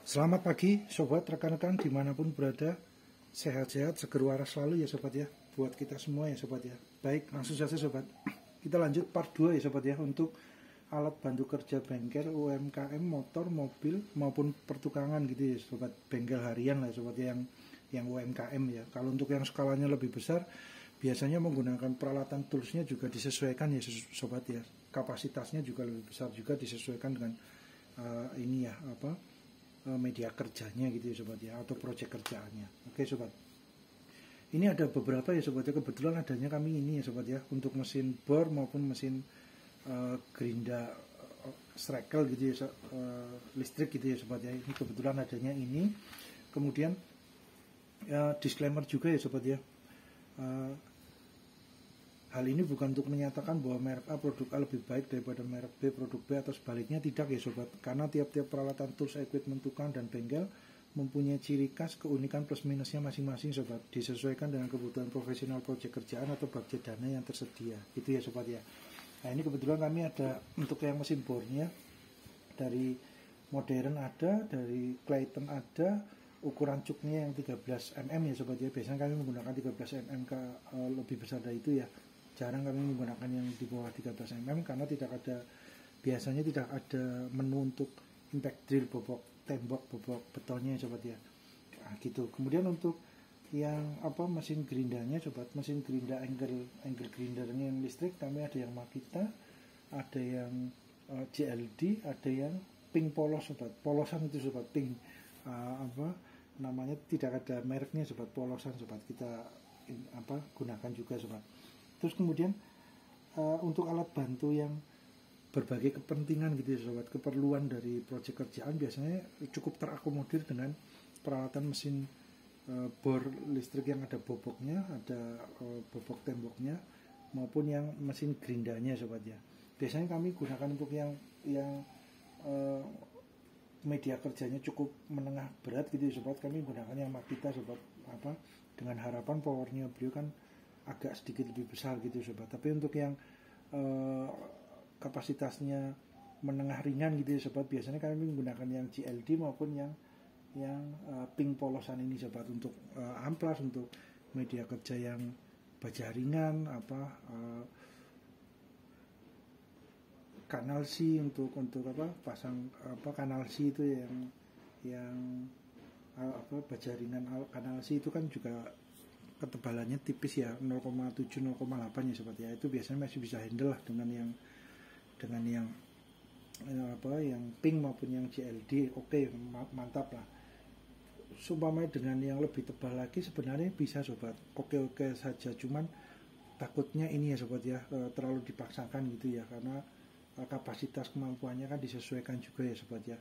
Selamat pagi sobat, rekan-rekan dimanapun berada. Sehat-sehat, seger waras selalu ya sobat ya. Buat kita semua ya sobat ya. Baik, langsung saja sobat. Kita lanjut part 2 ya sobat ya. Untuk alat bantu kerja bengkel, UMKM, motor, mobil maupun pertukangan gitu ya sobat. Bengkel harian lah sobat ya, yang UMKM ya. Kalau untuk yang skalanya lebih besar, biasanya menggunakan peralatan toolsnya juga disesuaikan ya sobat ya. Kapasitasnya juga lebih besar, juga disesuaikan dengan media kerjanya gitu ya sobat ya, atau proyek kerjaannya. Oke sobat, ini ada beberapa ya sobat ya, kebetulan adanya kami ini ya sobat ya, untuk mesin bor maupun mesin gerinda strikel gitu ya, listrik gitu ya sobat ya. Ini kebetulan adanya ini. Kemudian disclaimer juga ya sobat ya, hal ini bukan untuk menyatakan bahwa merek A produk A lebih baik daripada merek B produk B atau sebaliknya, tidak ya sobat. Karena tiap-tiap peralatan tools, equipment, tukang, dan bengkel mempunyai ciri khas, keunikan plus minusnya masing-masing sobat. Disesuaikan dengan kebutuhan profesional proyek kerjaan atau budget dana yang tersedia. Itu ya sobat ya. Nah ini kebetulan kami ada untuk yang mesin bornya, dari modern ada, dari Clayton ada, ukuran cuknya yang 13 mm ya sobat ya. Biasanya kami menggunakan 13 mm lebih besar dari itu ya. Jarang kami menggunakan yang di bawah 13 mm karena biasanya tidak ada menu untuk impact drill, bobok tembok, bobok betonnya sobat ya. Nah, gitu. Kemudian untuk yang mesin gerindanya sobat, mesin gerinda angle grindernya yang listrik, kami ada yang Makita, ada yang JLD, ada yang pink polos sobat. Polosan itu sobat, pink namanya, tidak ada mereknya sobat, polosan sobat, kita gunakan juga sobat. Terus kemudian untuk alat bantu yang berbagai kepentingan gitu ya sobat, keperluan dari proyek kerjaan biasanya cukup terakomodir dengan peralatan mesin bor listrik yang ada boboknya, ada bobok temboknya, maupun yang mesin gerindanya sobat ya. Biasanya kami gunakan untuk yang media kerjanya cukup menengah berat gitu ya sobat, kami gunakan yang Makita sobat, dengan harapan powernya beliau kan agak sedikit lebih besar gitu sobat. Tapi untuk yang kapasitasnya menengah ringan gitu ya sobat, biasanya kami menggunakan yang JLD maupun yang pink polosan ini sobat, untuk amplas, untuk media kerja yang baja ringan, kanal C, untuk pasang kanal C itu yang baja ringan kanal C itu kan juga ketebalannya tipis ya, 0,7 0,8 ya sobat ya. Itu biasanya masih bisa handle lah dengan yang pink maupun yang JLD. Oke, mantap lah. Sumpamanya dengan yang lebih tebal lagi sebenarnya bisa sobat, oke saja, cuman takutnya ini ya sobat ya, terlalu dipaksakan gitu ya, karena kapasitas kemampuannya kan disesuaikan juga ya sobat ya.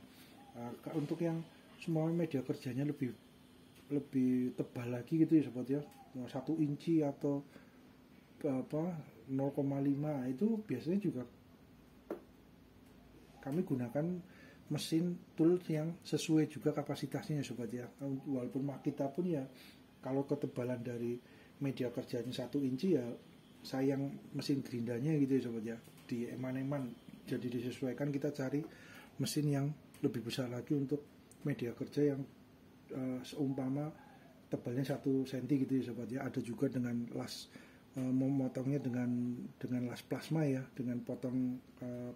Untuk yang semua media kerjanya lebih tebal lagi gitu ya sobat ya, 1 inci atau 0,5, itu biasanya juga kami gunakan mesin tool yang sesuai juga kapasitasnya ya sobat ya. Walaupun Makita pun ya, kalau ketebalan dari media kerjanya 1 inci ya sayang mesin gerindanya gitu ya sobat ya, di eman-eman. Jadi disesuaikan, kita cari mesin yang lebih besar lagi untuk media kerja yang seumpama tebalnya 1 cm gitu ya sobat ya. Ada juga dengan las, memotongnya dengan las plasma ya, dengan potong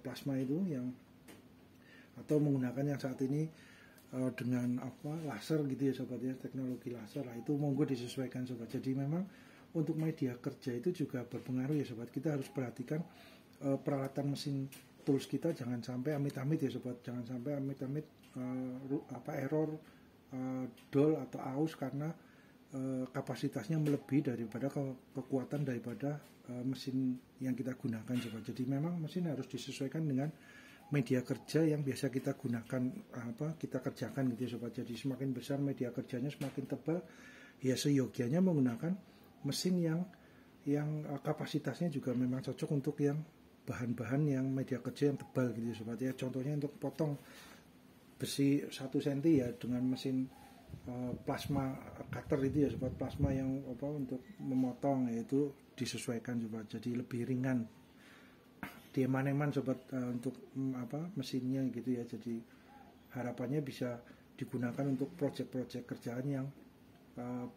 plasma itu yang, atau menggunakan yang saat ini dengan laser gitu ya sobat ya, teknologi laser lah, itu monggo disesuaikan sobat. Jadi memang untuk media kerja itu juga berpengaruh ya sobat. Kita harus perhatikan peralatan mesin tools kita, jangan sampai amit-amit ya sobat, jangan sampai amit-amit error dol atau aus karena kapasitasnya melebihi daripada kekuatan daripada mesin yang kita gunakan sobat. Jadi memang mesin harus disesuaikan dengan media kerja yang biasa kita gunakan, kita kerjakan gitu ya sobat. Jadi semakin besar media kerjanya, semakin tebal ya, seyogianya menggunakan mesin yang kapasitasnya juga memang cocok untuk yang bahan-bahan yang media kerja yang tebal gitu ya sobat ya. Contohnya untuk potong besi 1 cm ya, dengan mesin plasma cutter itu ya sobat, plasma yang untuk memotong, yaitu disesuaikan sobat, jadi lebih ringan di eman-eman sobat, untuk mesinnya gitu ya. Jadi harapannya bisa digunakan untuk proyek-proyek kerjaan yang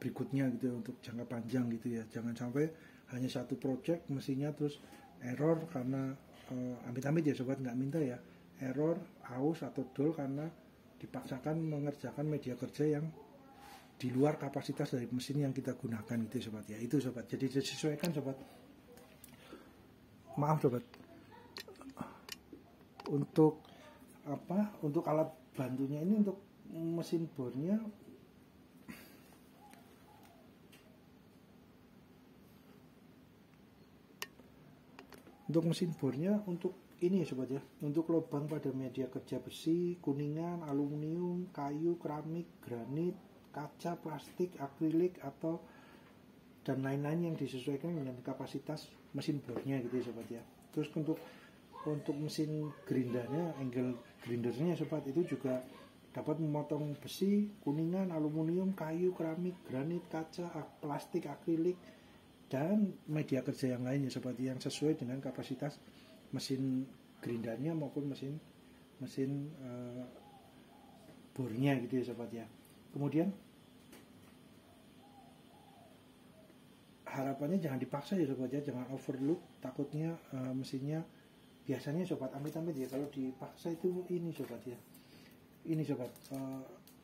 berikutnya gitu ya, untuk jangka panjang gitu ya. Jangan sampai hanya satu proyek mesinnya terus error karena amit-amit ya sobat, nggak minta ya, error, aus atau dol karena dipaksakan mengerjakan media kerja yang di luar kapasitas dari mesin yang kita gunakan gitu ya sobat ya. Itu sobat, jadi disesuaikan sobat. Maaf sobat, untuk untuk alat bantunya ini, untuk mesin bornya untuk ini ya sobat ya, untuk lubang pada media kerja besi, kuningan, aluminium, kayu, keramik, granit, kaca, plastik, akrilik atau dan lain-lain yang disesuaikan dengan kapasitas mesin bornya gitu ya sobat ya. Terus untuk mesin gerindernya, angle grindernya sobat, itu juga dapat memotong besi, kuningan, aluminium, kayu, keramik, granit, kaca, plastik, akrilik dan media kerja yang lainnya sobat, yang sesuai dengan kapasitas mesin gerindernya maupun mesin bornya gitu ya sobat ya. Kemudian harapannya jangan dipaksa ya sobat ya, jangan overload, takutnya mesinnya, biasanya sobat amit-amit ya kalau dipaksa itu ini sobat ya,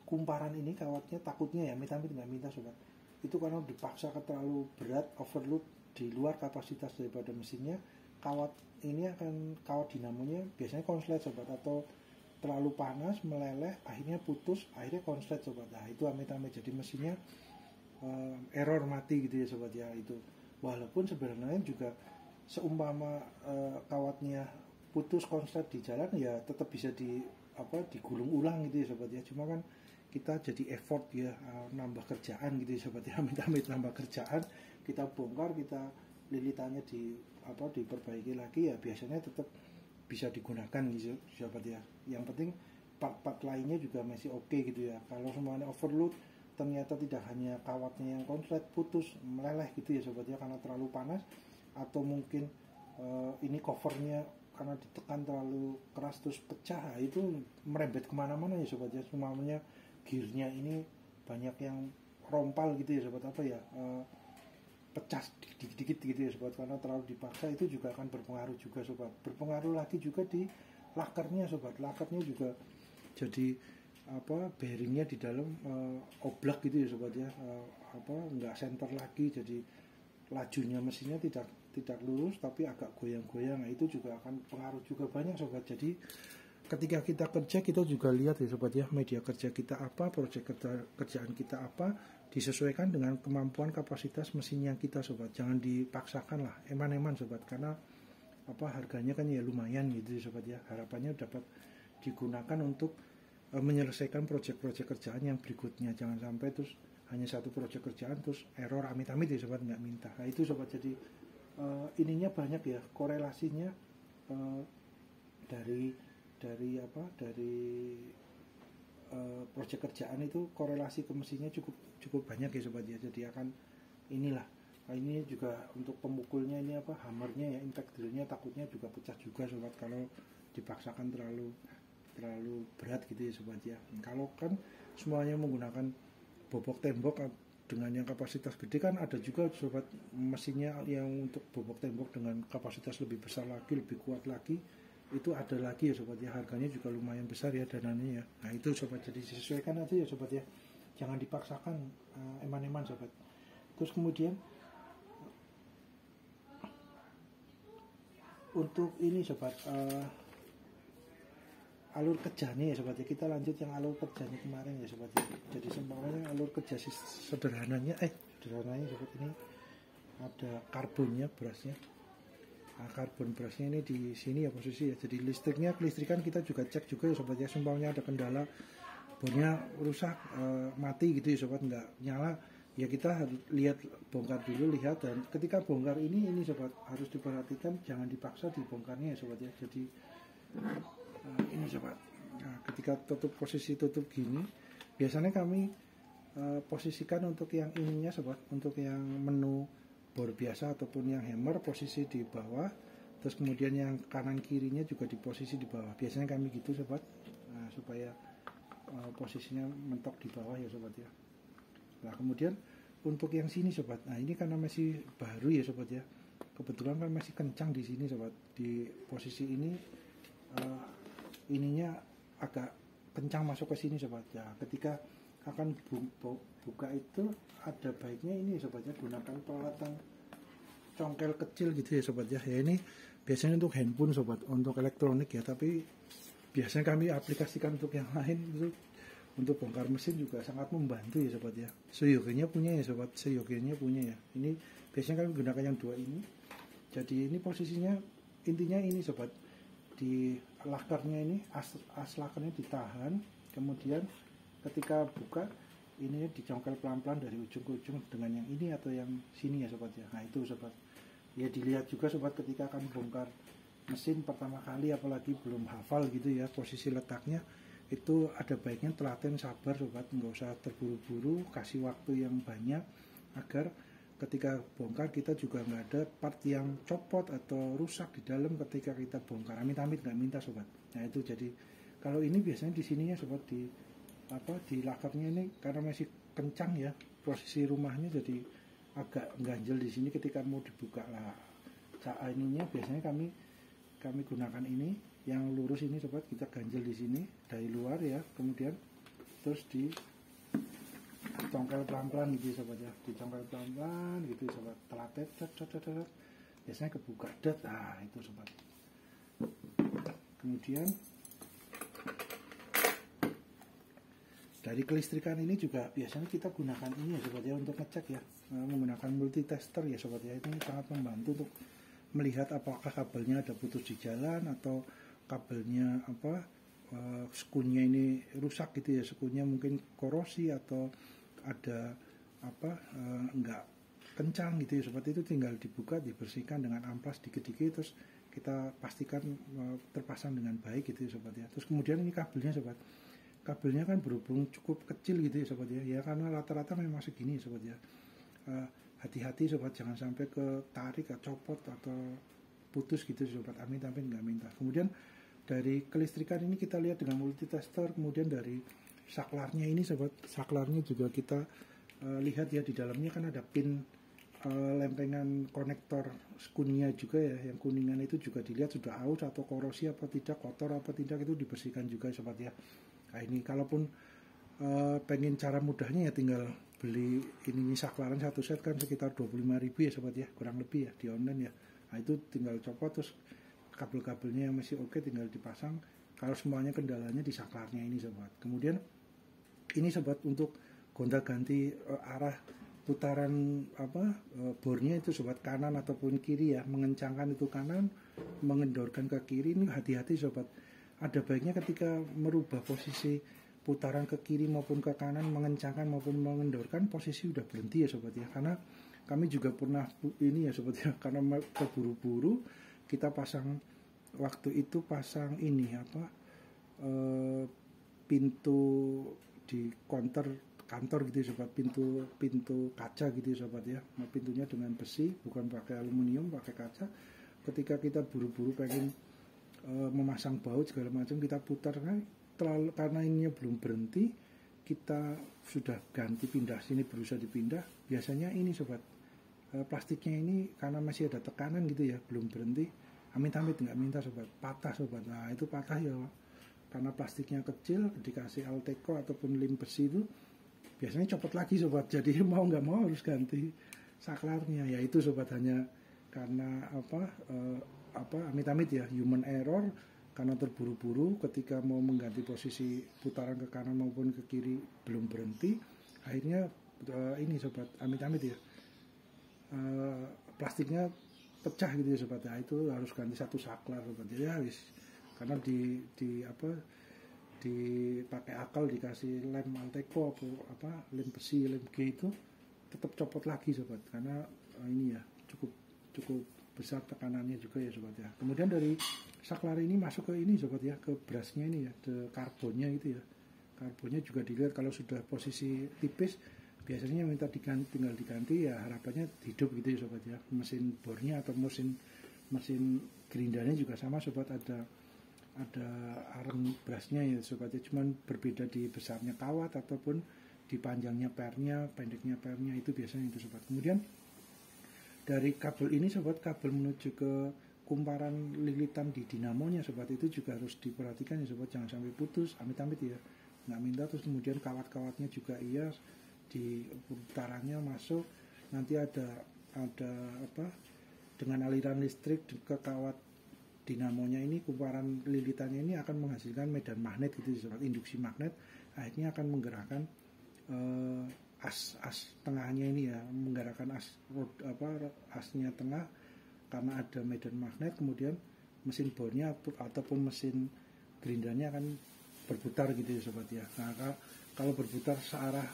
kumparan ini kawatnya takutnya ya, amit-amit nggak minta sobat, itu karena dipaksa terlalu berat, overload di luar kapasitas daripada mesinnya, kawat dinamonya biasanya konslet sobat, atau terlalu panas meleleh akhirnya putus, akhirnya konslet sobat. Nah itu amit-amit jadi mesinnya error, mati gitu ya sobat ya. Itu walaupun sebenarnya juga seumpama kawatnya putus konslet di jalan ya tetap bisa digulung ulang gitu ya sobat ya. Cuma kan kita jadi effort ya, nambah kerjaan gitu ya sobat ya, amit-amit nambah kerjaan, kita bongkar, kita lilitannya diperbaiki lagi ya, biasanya tetap bisa digunakan gitu sobat ya. Yang penting part-part lainnya juga masih oke gitu ya. Kalau semuanya overload, ternyata tidak hanya kawatnya yang konslet, putus, meleleh gitu ya sobat ya, karena terlalu panas, atau mungkin ini covernya karena ditekan terlalu keras terus pecah, itu merembet kemana-mana ya sobat ya. Semuanya gearnya ini banyak yang rompal gitu ya sobat, pecah dikit-dikit gitu ya sobat, karena terlalu dipaksa. Itu juga akan berpengaruh juga sobat, berpengaruh lagi juga di lakernya sobat. Lakernya juga jadi bearingnya di dalam oblak gitu ya sobat ya, nggak center lagi, jadi lajunya mesinnya tidak lurus tapi agak goyang-goyang. Nah, itu juga akan pengaruh juga banyak sobat. Jadi ketika kita kerja, kita juga lihat ya sobat ya, media kerja kita apa, proyek kerjaan kita apa, disesuaikan dengan kemampuan kapasitas mesinnya kita sobat. Jangan dipaksakan lah, eman-eman sobat, karena harganya kan ya lumayan gitu ya sobat ya. Harapannya dapat digunakan untuk menyelesaikan proyek-proyek kerjaan yang berikutnya. Jangan sampai terus hanya satu proyek kerjaan terus error, amit-amit ya sobat, nggak minta. Nah itu sobat, jadi ininya banyak ya korelasinya, dari proyek kerjaan itu korelasi ke mesinnya cukup banyak ya sobat ya. Jadi akan inilah, ini juga untuk pemukulnya ini hammernya ya, impact drillnya takutnya juga pecah juga sobat kalau dipaksakan terlalu berat gitu ya sobat ya. Kalau kan semuanya menggunakan bobok tembok dengan yang kapasitas gede, kan ada juga sobat mesinnya yang untuk bobok tembok dengan kapasitas lebih besar lagi, lebih kuat lagi, itu ada lagi ya sobat ya, harganya juga lumayan besar ya dananya ya. Nah itu sobat, jadi disesuaikan aja ya sobat ya, jangan dipaksakan eman-eman sobat. Terus kemudian untuk ini sobat, alur kerjanya ya sobat ya, kita lanjut yang alur kerjanya kemarin ya sobat ya. Jadi seumpamanya alur kerja sederhananya sobat, ini ada karbonnya, berasnya. Nah, karbon berasnya ini di sini ya posisi ya. Jadi kelistrikan kita juga cek juga ya sobat ya. Seumpamanya ada kendala, bornya rusak, mati gitu ya sobat, nggak nyala ya, kita lihat, bongkar dulu, lihat, dan ketika bongkar ini sobat harus diperhatikan, jangan dipaksa dibongkarnya ya sobat ya. Jadi ini sobat, ketika posisi tutup gini, biasanya kami posisikan untuk yang ininya sobat, untuk yang menu bor biasa ataupun yang hammer posisi di bawah, terus kemudian yang kanan kirinya juga di posisi di bawah, biasanya kami gitu sobat. Nah, supaya posisinya mentok di bawah ya sobat ya. Nah kemudian untuk yang sini sobat, nah ini karena masih baru ya sobat ya, kebetulan kan masih kencang di sini sobat, di posisi ini ininya agak kencang masuk ke sini sobat ya. Ketika akan buka itu ada baiknya ini sobat ya, gunakan peralatan congkel kecil gitu ya sobat ya. Ya ini biasanya untuk handphone sobat, untuk elektronik ya, tapi biasanya kami aplikasikan untuk yang lain itu. Untuk bongkar mesin juga sangat membantu ya sobat ya. Seyogianya punya ya sobat, seyogianya punya ya. Ini biasanya kami gunakan yang dua ini. Jadi ini posisinya intinya ini sobat, di lakarnya ini as lakarnya ditahan, kemudian ketika buka ini dicongkel pelan-pelan dari ujung ke ujung dengan yang ini atau yang sini ya sobat ya. Nah itu sobat ya, dilihat juga sobat ketika akan bongkar mesin pertama kali, apalagi belum hafal gitu ya posisi letaknya, itu ada baiknya telaten sabar sobat, nggak usah terburu-buru, kasih waktu yang banyak agar ketika bongkar kita juga nggak ada part yang copot atau rusak di dalam ketika kita bongkar. Amit-amit nggak minta sobat. Nah itu jadi kalau ini biasanya di sininya sobat, di lakarnya ini karena masih kencang ya posisi rumahnya, jadi agak ganjel di sini ketika mau dibuka lah. Ininya biasanya kami gunakan ini yang lurus ini sobat, kita ganjel di sini dari luar ya, kemudian terus dicongkel pelan-pelan gitu sobat ya, dicongkel pelan-pelan gitu sobat, telatet biasanya kebuka dat. Nah itu sobat. Kemudian dari kelistrikan ini juga biasanya kita gunakan ini ya sobat ya, untuk ngecek ya, menggunakan multitester ya sobat ya. Itu sangat membantu untuk melihat apakah kabelnya ada putus di jalan atau kabelnya skunnya ini rusak gitu ya, skunnya mungkin korosi atau ada enggak kencang gitu ya sobat. Itu tinggal dibuka, dibersihkan dengan amplas dikit-dikit, terus kita pastikan terpasang dengan baik gitu ya sobat ya. Terus kemudian ini kabelnya sobat, kabelnya kan berhubung cukup kecil gitu ya sobat ya, ya karena rata-rata memang segini sobat ya. Hati-hati sobat, jangan sampai ketarik, copot atau putus gitu sobat, amit-amit nggak minta. Kemudian dari kelistrikan ini kita lihat dengan multitester. Kemudian dari saklarnya ini sobat, saklarnya juga kita lihat ya, di dalamnya kan ada pin lempengan konektor skunnya juga ya, yang kuningan itu juga dilihat sudah aus atau korosi apa tidak, kotor apa tidak, itu dibersihkan juga sobat ya. Nah ini kalaupun pengen cara mudahnya ya tinggal beli ini saklaran satu set kan sekitar 25.000 ya sobat ya, kurang lebih ya di online ya. Nah itu tinggal copot, terus kabel-kabelnya yang masih oke tinggal dipasang. Kalau semuanya kendalanya di saklarnya ini sobat. Kemudian ini sobat untuk gonta-ganti arah putaran bornya itu sobat, kanan ataupun kiri ya, mengencangkan itu kanan, mengendorkan ke kiri. Ini hati-hati sobat, ada baiknya ketika merubah posisi putaran ke kiri maupun ke kanan, mengencangkan maupun mengendorkan, posisi udah berhenti ya sobat ya. Karena kami juga pernah ini ya sobat ya, karena terburu-buru kita pasang waktu itu ini pintu di kantor gitu ya sobat, pintu kaca gitu ya sobat ya. Nah, pintunya dengan besi, bukan pakai aluminium, pakai kaca. Ketika kita buru-buru pengen memasang baut segala macam, kita putar kan, karena ininya belum berhenti, kita sudah ganti pindah sini, berusaha dipindah. Biasanya ini sobat, plastiknya ini karena masih ada tekanan gitu ya, belum berhenti, amit-amit nggak minta sobat, patah sobat. Nah itu patah ya karena plastiknya kecil, dikasih Alteco ataupun lem besi itu biasanya copot lagi sobat. Jadi mau nggak mau harus ganti saklarnya. Ya itu sobat, hanya karena amit-amit ya, human error, karena terburu-buru ketika mau mengganti posisi putaran ke kanan maupun ke kiri belum berhenti, akhirnya ini sobat, amit-amit ya, plastiknya pecah gitu ya sobat. Nah, itu harus ganti satu saklar sobat. Jadi habis karena dipakai akal, dikasih lem Alteco lem besi, lem G, itu tetap copot lagi sobat, karena ini ya cukup besar tekanannya juga ya sobat ya. Kemudian dari saklar ini masuk ke ini sobat ya, ke brasnya ini ya, ke karbonnya gitu ya. Karbonnya juga dilihat, kalau sudah posisi tipis biasanya minta tinggal diganti ya, harapannya hidup gitu ya sobat ya. Mesin bornya atau mesin gerindanya juga sama sobat, ada areng brasnya ya sobat ya, cuman berbeda di besarnya kawat ataupun di panjangnya pernya, pendeknya pernya, itu biasanya itu sobat. Kemudian dari kabel ini sobat, kabel menuju ke kumparan lilitan di dinamonya sobat, itu juga harus diperhatikan ya sobat, jangan sampai putus, amit-amit ya, nggak minta. Terus kemudian kawat-kawatnya juga iya, di putarannya masuk, nanti ada apa, dengan aliran listrik ke kawat dinamonya ini, kumparan lilitannya ini akan menghasilkan medan magnet gitu ya sobat, induksi magnet, akhirnya akan menggerakkan as tengahnya ini ya, menggerakkan asnya tengah, karena ada medan magnet. Kemudian mesin bornya ataupun mesin gerindarnya akan berputar gitu ya sobat ya. Nah, kalau berputar searah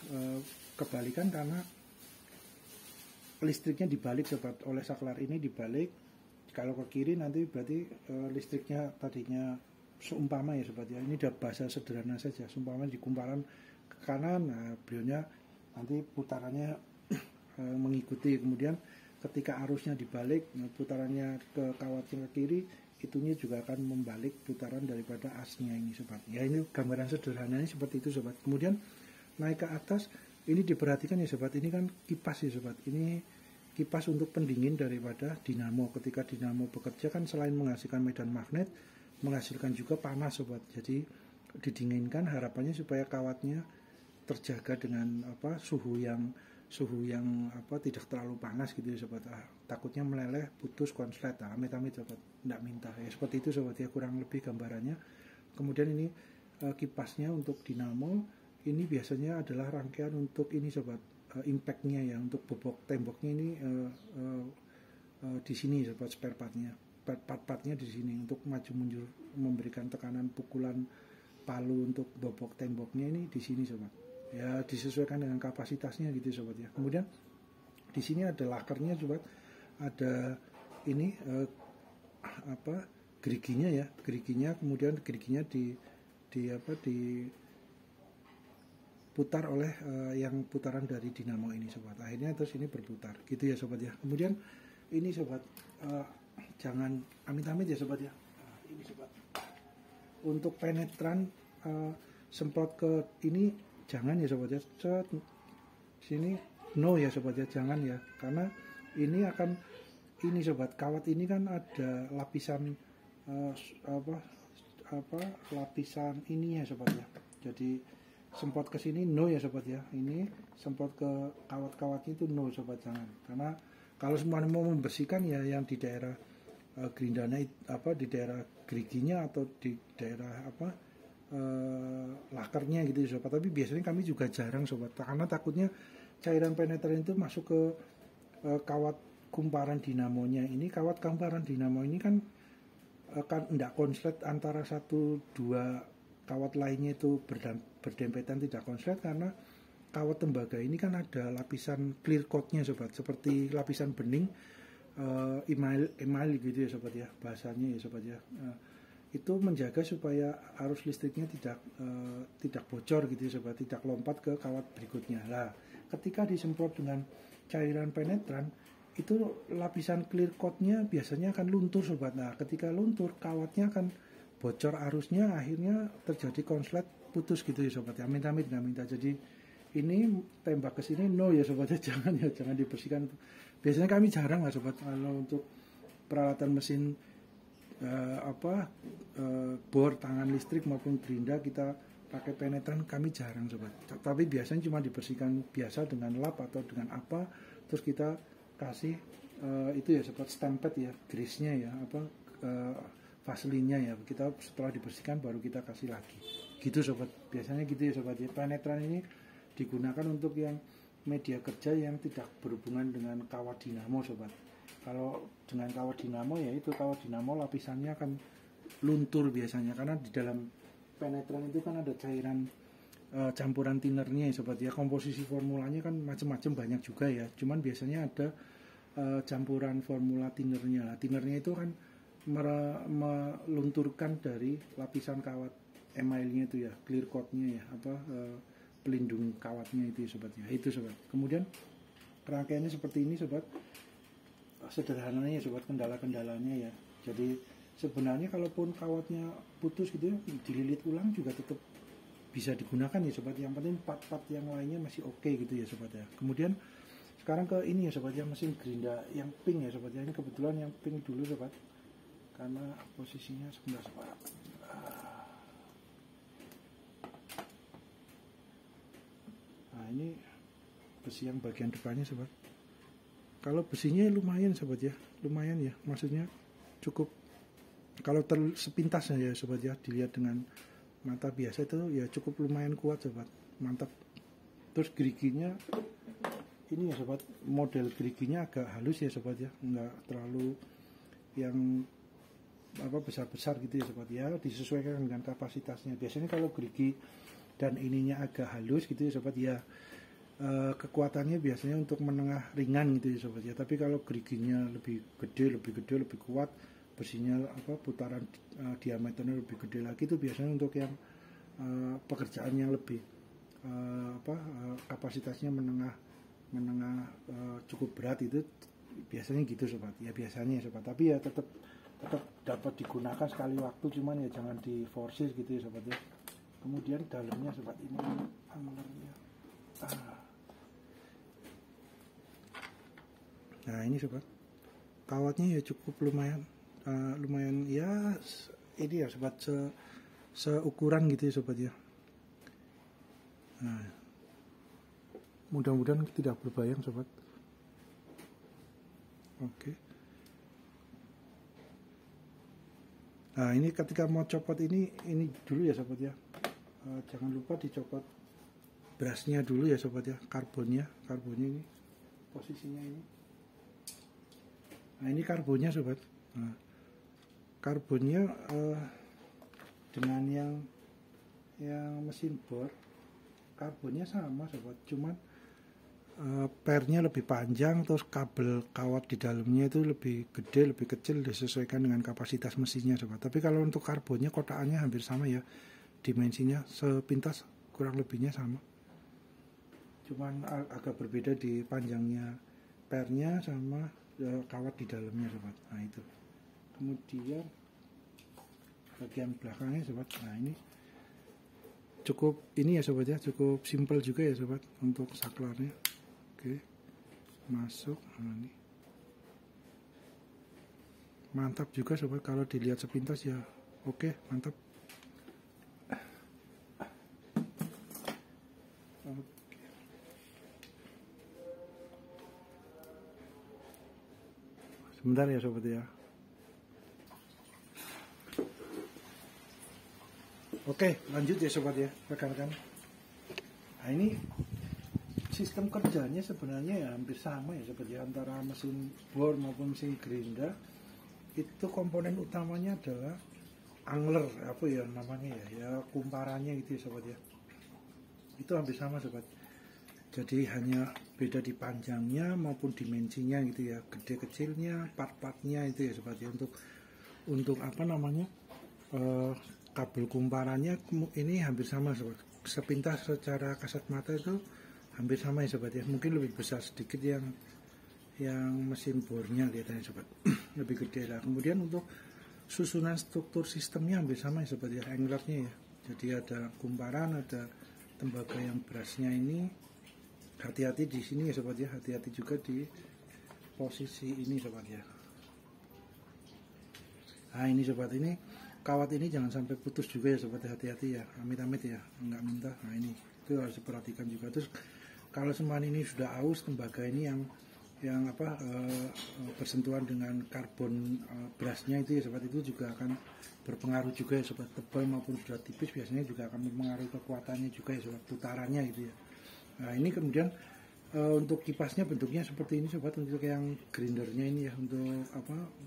kebalikan, karena listriknya dibalik sobat, oleh saklar ini dibalik. Kalau ke kiri nanti berarti listriknya tadinya seumpama ya sobat ya, ini udah bahasa sederhana saja, seumpama di kumparan ke kanan, nah beliaunya nanti putarannya mengikuti. Kemudian ketika arusnya dibalik, putarannya ke kawat yang ke kiri, itunya juga akan membalik putaran daripada asnya ini sobat. Ya, ini gambaran sederhananya seperti itu sobat. Kemudian naik ke atas, ini diperhatikan ya sobat, ini kan kipas ya sobat. Ini kipas untuk pendingin daripada dinamo. Ketika dinamo bekerja kan selain menghasilkan medan magnet, menghasilkan juga panas sobat. Jadi didinginkan, harapannya supaya kawatnya terjaga dengan suhu yang tidak terlalu panas gitu ya sobat. Takutnya meleleh, putus, konslet, amit-amit sobat, tidak minta ya, seperti itu sobat ya, kurang lebih gambarannya. Kemudian ini kipasnya untuk dinamo, ini biasanya adalah rangkaian untuk ini sobat, impactnya ya, untuk bobok temboknya ini di sini sobat, spare partnya, part-partnya di sini untuk maju mundur memberikan tekanan pukulan palu untuk bobok temboknya ini di sini sobat. Ya, disesuaikan dengan kapasitasnya gitu sobat ya. Kemudian di sini ada lakernya sobat, ada ini geriginya ya, geriginya, kemudian geriginya diputar oleh yang putaran dari dinamo ini sobat. Akhirnya terus ini berputar gitu ya sobat ya. Kemudian ini sobat, jangan amit-amit ya sobat ya. Ini sobat, untuk penetran semprot ke ini jangan ya sobat ya, sini no ya sobat ya, jangan ya, karena ini akan ini sobat, kawat ini kan ada lapisan lapisan ini ya sobat ya. Jadi semprot ke sini no ya sobat ya, ini semprot ke kawat-kawatnya itu no sobat, jangan. Karena kalau semua mau membersihkan ya yang di daerah gerindarnya di daerah geriginya atau di daerah lakernya gitu ya sobat. Tapi biasanya kami juga jarang sobat, karena takutnya cairan penetran itu masuk ke kawat kumparan dinamonya ini. Kawat kumparan dinamo ini kan tidak konslet antara satu dua kawat lainnya itu berdempetan, tidak konslet, karena kawat tembaga ini kan ada lapisan clear coatnya sobat, seperti lapisan bening, email gitu ya sobat ya, bahasanya ya sobat ya. Itu menjaga supaya arus listriknya tidak bocor gitu ya sobat, tidak lompat ke kawat berikutnya. Lah, ketika disemprot dengan cairan penetran, itu lapisan clear coatnya biasanya akan luntur sobat. Nah, ketika luntur, kawatnya akan bocor arusnya, akhirnya terjadi konslet, putus gitu ya sobat ya. Amit-amit nggak minta. Jadi ini tembak ke sini no ya sobat ya, jangan ya, jangan dibersihkan. Biasanya kami jarang lah sobat, kalau untuk peralatan mesin bor tangan listrik maupun gerinda kita pakai penetran, kami jarang sobat. Tapi biasanya cuma dibersihkan biasa dengan lap atau dengan apa, terus kita kasih itu ya sobat, stempet ya, grease-nya ya, vaselinnya ya, kita setelah dibersihkan baru kita kasih lagi gitu sobat. Biasanya gitu ya sobat ya. Penetran ini digunakan untuk yang media kerja yang tidak berhubungan dengan kawat dinamo sobat. Kalau dengan kawat dinamo ya itu, kawat dinamo lapisannya akan luntur biasanya, karena di dalam penetran itu kan ada cairan campuran tinernya ya sobat ya. Komposisi formulanya kan macam-macam, banyak juga ya, cuman biasanya ada campuran formula tinernya. Tinernya itu kan melunturkan dari lapisan kawat emailnya itu ya, clear coatnya ya, pelindung kawatnya itu ya sobat ya. Itu sobat. Kemudian rangkaiannya seperti ini sobat, sederhananya sobat, kendala-kendalanya ya. Jadi sebenarnya kalaupun kawatnya putus gitu ya, dililit ulang juga tetap bisa digunakan ya sobat. Yang penting part-part yang lainnya masih oke gitu ya sobat ya. Kemudian sekarang ke ini ya sobat ya, mesin gerinda yang pink ya sobat ya. Ini kebetulan yang pink dulu sobat, karena posisinya sebelah sobat. Nah ini besi yang bagian depannya sobat. Kalau besinya lumayan sobat ya, lumayan ya, maksudnya cukup. Kalau sepintas ya sobat ya, dilihat dengan mata biasa itu ya cukup lumayan kuat sobat, mantap. Terus geriginya ini ya sobat, model geriginya agak halus ya sobat ya, nggak terlalu yang apa besar-besar gitu ya sobat ya, disesuaikan dengan kapasitasnya. Biasanya kalau gerigi dan ininya agak halus gitu ya sobat ya, kekuatannya biasanya untuk menengah ringan gitu ya sobat ya. Tapi kalau geriginya lebih gede, lebih kuat, besinya apa putaran diameternya lebih gede lagi, itu biasanya untuk yang pekerjaan yang lebih kapasitasnya menengah cukup berat, itu biasanya gitu sobat ya, biasanya sobat. Tapi ya tetap dapat digunakan sekali waktu, cuman ya jangan diforsir gitu ya sobat ya. Kemudian dalamnya sobat, ini anglernya. Nah ini sobat, kawatnya ya cukup lumayan ya, ini ya sobat, seukuran gitu ya sobat ya. Nah, mudah-mudahan tidak berbayang sobat. Oke. Nah ini ketika mau copot ini dulu ya sobat ya, jangan lupa dicopot brasnya dulu ya sobat ya, karbonnya ini posisinya ini. Nah ini karbonnya sobat. Nah, karbonnya dengan yang mesin bor, karbonnya sama sobat, cuman pernya lebih panjang, terus kabel kawat di dalamnya itu lebih gede, lebih kecil, disesuaikan dengan kapasitas mesinnya sobat. Tapi kalau untuk karbonnya kotakannya hampir sama ya, dimensinya sepintas kurang lebihnya sama, cuman agak berbeda di panjangnya pernya sama kawat di dalamnya sobat. Nah itu. Kemudian bagian belakangnya sobat, nah ini cukup ini ya sobat ya, cukup simpel juga ya sobat untuk saklarnya. Oke, masuk. Nah ini mantap juga sobat, kalau dilihat sepintas ya oke, mantap. Sebentar ya sobat ya. Oke, lanjut ya sobat ya, rekan-rekan. Nah ini sistem kerjanya sebenarnya ya hampir sama ya sobat ya, antara mesin bor maupun mesin gerinda. Itu komponen utamanya adalah angler, apa ya namanya ya kumparannya gitu ya sobat ya. Itu hampir sama sobat. Jadi hanya beda di panjangnya maupun dimensinya gitu ya, gede kecilnya, part-partnya itu ya sobat ya. Untuk apa namanya, kabel kumparannya ini hampir sama sobat. Sepintas secara kasat mata itu hampir sama ya sobat ya. Mungkin lebih besar sedikit yang mesin bornya kelihatannya sobat, lebih gede lah. Kemudian untuk susunan struktur sistemnya hampir sama ya sobat ya, anglernya ya. Jadi ada kumparan, ada tembaga yang berasnya ini. Hati-hati di sini ya sobat ya, hati-hati juga di posisi ini sobat ya. Nah ini sobat, ini kawat ini jangan sampai putus juga ya sobat, hati-hati ya, amit-amit ya, enggak minta. Nah ini itu harus diperhatikan juga. Terus kalau semuanya ini sudah aus, tembaga ini yang bersentuhan dengan karbon brasnya itu ya sobat, itu juga akan berpengaruh juga ya sobat. Tebal maupun sudah tipis biasanya juga akan mempengaruhi kekuatannya juga ya sobat, putarannya gitu ya. Nah ini kemudian untuk kipasnya bentuknya seperti ini sobat, untuk yang grindernya ini ya, untuk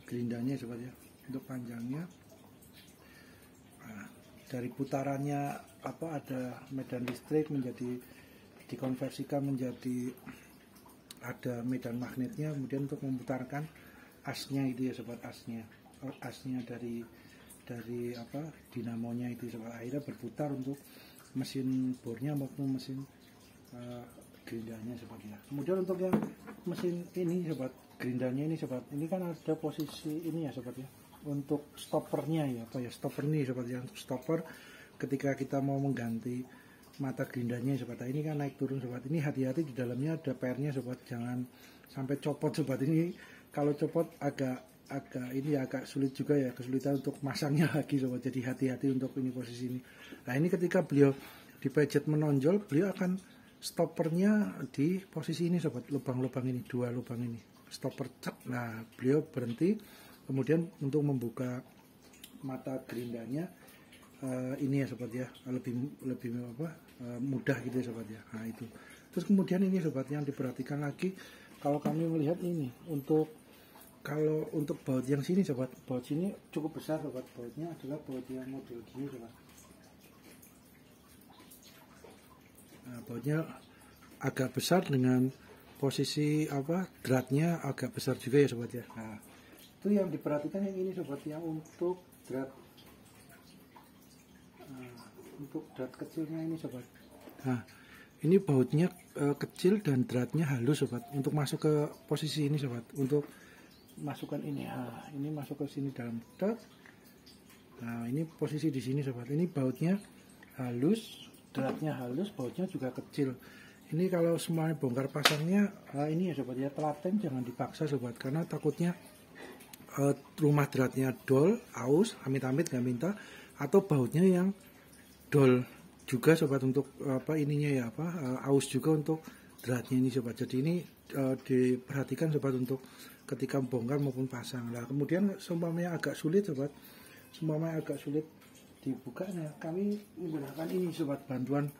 gerindanya sobat ya, untuk panjangnya. Nah, dari putarannya ada medan listrik menjadi dikonversikan menjadi ada medan magnetnya, kemudian untuk memutarkan asnya itu ya sobat, asnya dari dinamonya itu sobat, akhirnya berputar untuk mesin bornya maupun mesin gerindanya sobat ya. Kemudian untuk yang mesin ini sobat, gerindanya ini sobat, ini kan ada posisi ini ya sobat ya, untuk stoppernya ya, apa ya, stopper ini sobat ya, untuk stopper ketika kita mau mengganti mata gerindanya sobat. Ini kan naik turun sobat, ini hati-hati di dalamnya ada pernya sobat, jangan sampai copot sobat. Ini kalau copot agak sulit juga ya, kesulitan untuk masangnya lagi sobat. Jadi hati-hati untuk ini posisi ini. Nah ini ketika beliau dipejet menonjol, beliau akan stoppernya di posisi ini sobat, lubang-lubang ini, 2 lubang ini, stopper cek. Nah beliau berhenti, kemudian untuk membuka mata gerindanya ini ya sobat ya, lebih mudah gitu ya sobat ya. Nah itu. Terus kemudian ini sobat yang diperhatikan lagi, kalau kami melihat ini untuk baut yang sini sobat, baut sini cukup besar sobat, bautnya adalah baut yang model gini sobat. Nah, bautnya agak besar dengan posisi dratnya agak besar juga ya sobat ya. Nah itu yang diperhatikan yang ini sobat, yang untuk drat kecilnya ini sobat. Nah ini bautnya kecil dan dratnya halus sobat, untuk masuk ke posisi ini sobat, untuk masukkan ini. Nah ini masuk ke sini dalam drat. Nah ini posisi di sini sobat, ini bautnya halus, dratnya halus, bautnya juga kecil. Ini kalau semuanya bongkar pasangnya ini ya sobat ya, telaten, jangan dipaksa sobat, karena takutnya rumah dratnya dol, aus, amit-amit nggak minta, atau bautnya yang dol juga sobat, untuk ininya ya aus juga untuk dratnya ini sobat. Jadi ini diperhatikan sobat untuk ketika bongkar maupun pasang. Nah kemudian seumpamanya agak sulit sobat, dibukanya, kami menggunakan ini sobat, bantuan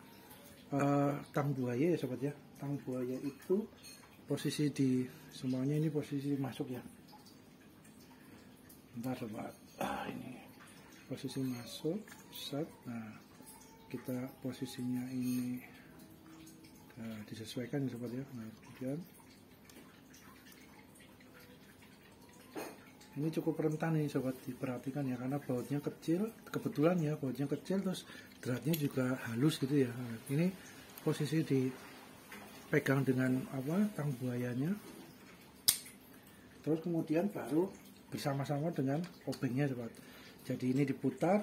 tang buaya ya sobat ya. Tang buaya itu posisi di semuanya ini posisi masuk ya. Bentar sobat, ini posisi masuk, set. Nah kita posisinya ini disesuaikan ya sobat ya. Nah kemudian ini cukup rentan ini sobat, diperhatikan ya, karena bautnya kecil, kebetulan ya bautnya kecil, terus dratnya juga halus gitu ya. Nah, ini posisi dipegang dengan tang buayanya, terus kemudian baru bersama-sama dengan obengnya sobat. Jadi ini diputar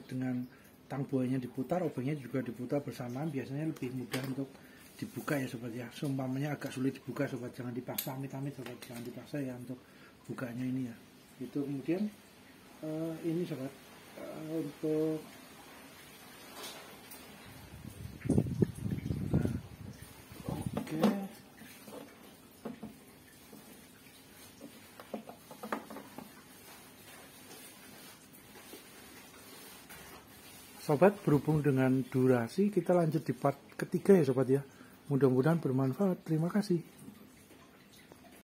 dengan tang buayanya diputar, obengnya juga diputar bersamaan, biasanya lebih mudah untuk dibuka ya sobat ya. Seumpamanya agak sulit dibuka sobat, jangan dipaksa amit-amit sobat, jangan dipaksa ya untuk bukanya ini ya. Itu kemudian ini sobat, untuk oke. Sobat, berhubung dengan durasi, kita lanjut di part ketiga ya sobat ya. Mudah-mudahan bermanfaat. Terima kasih.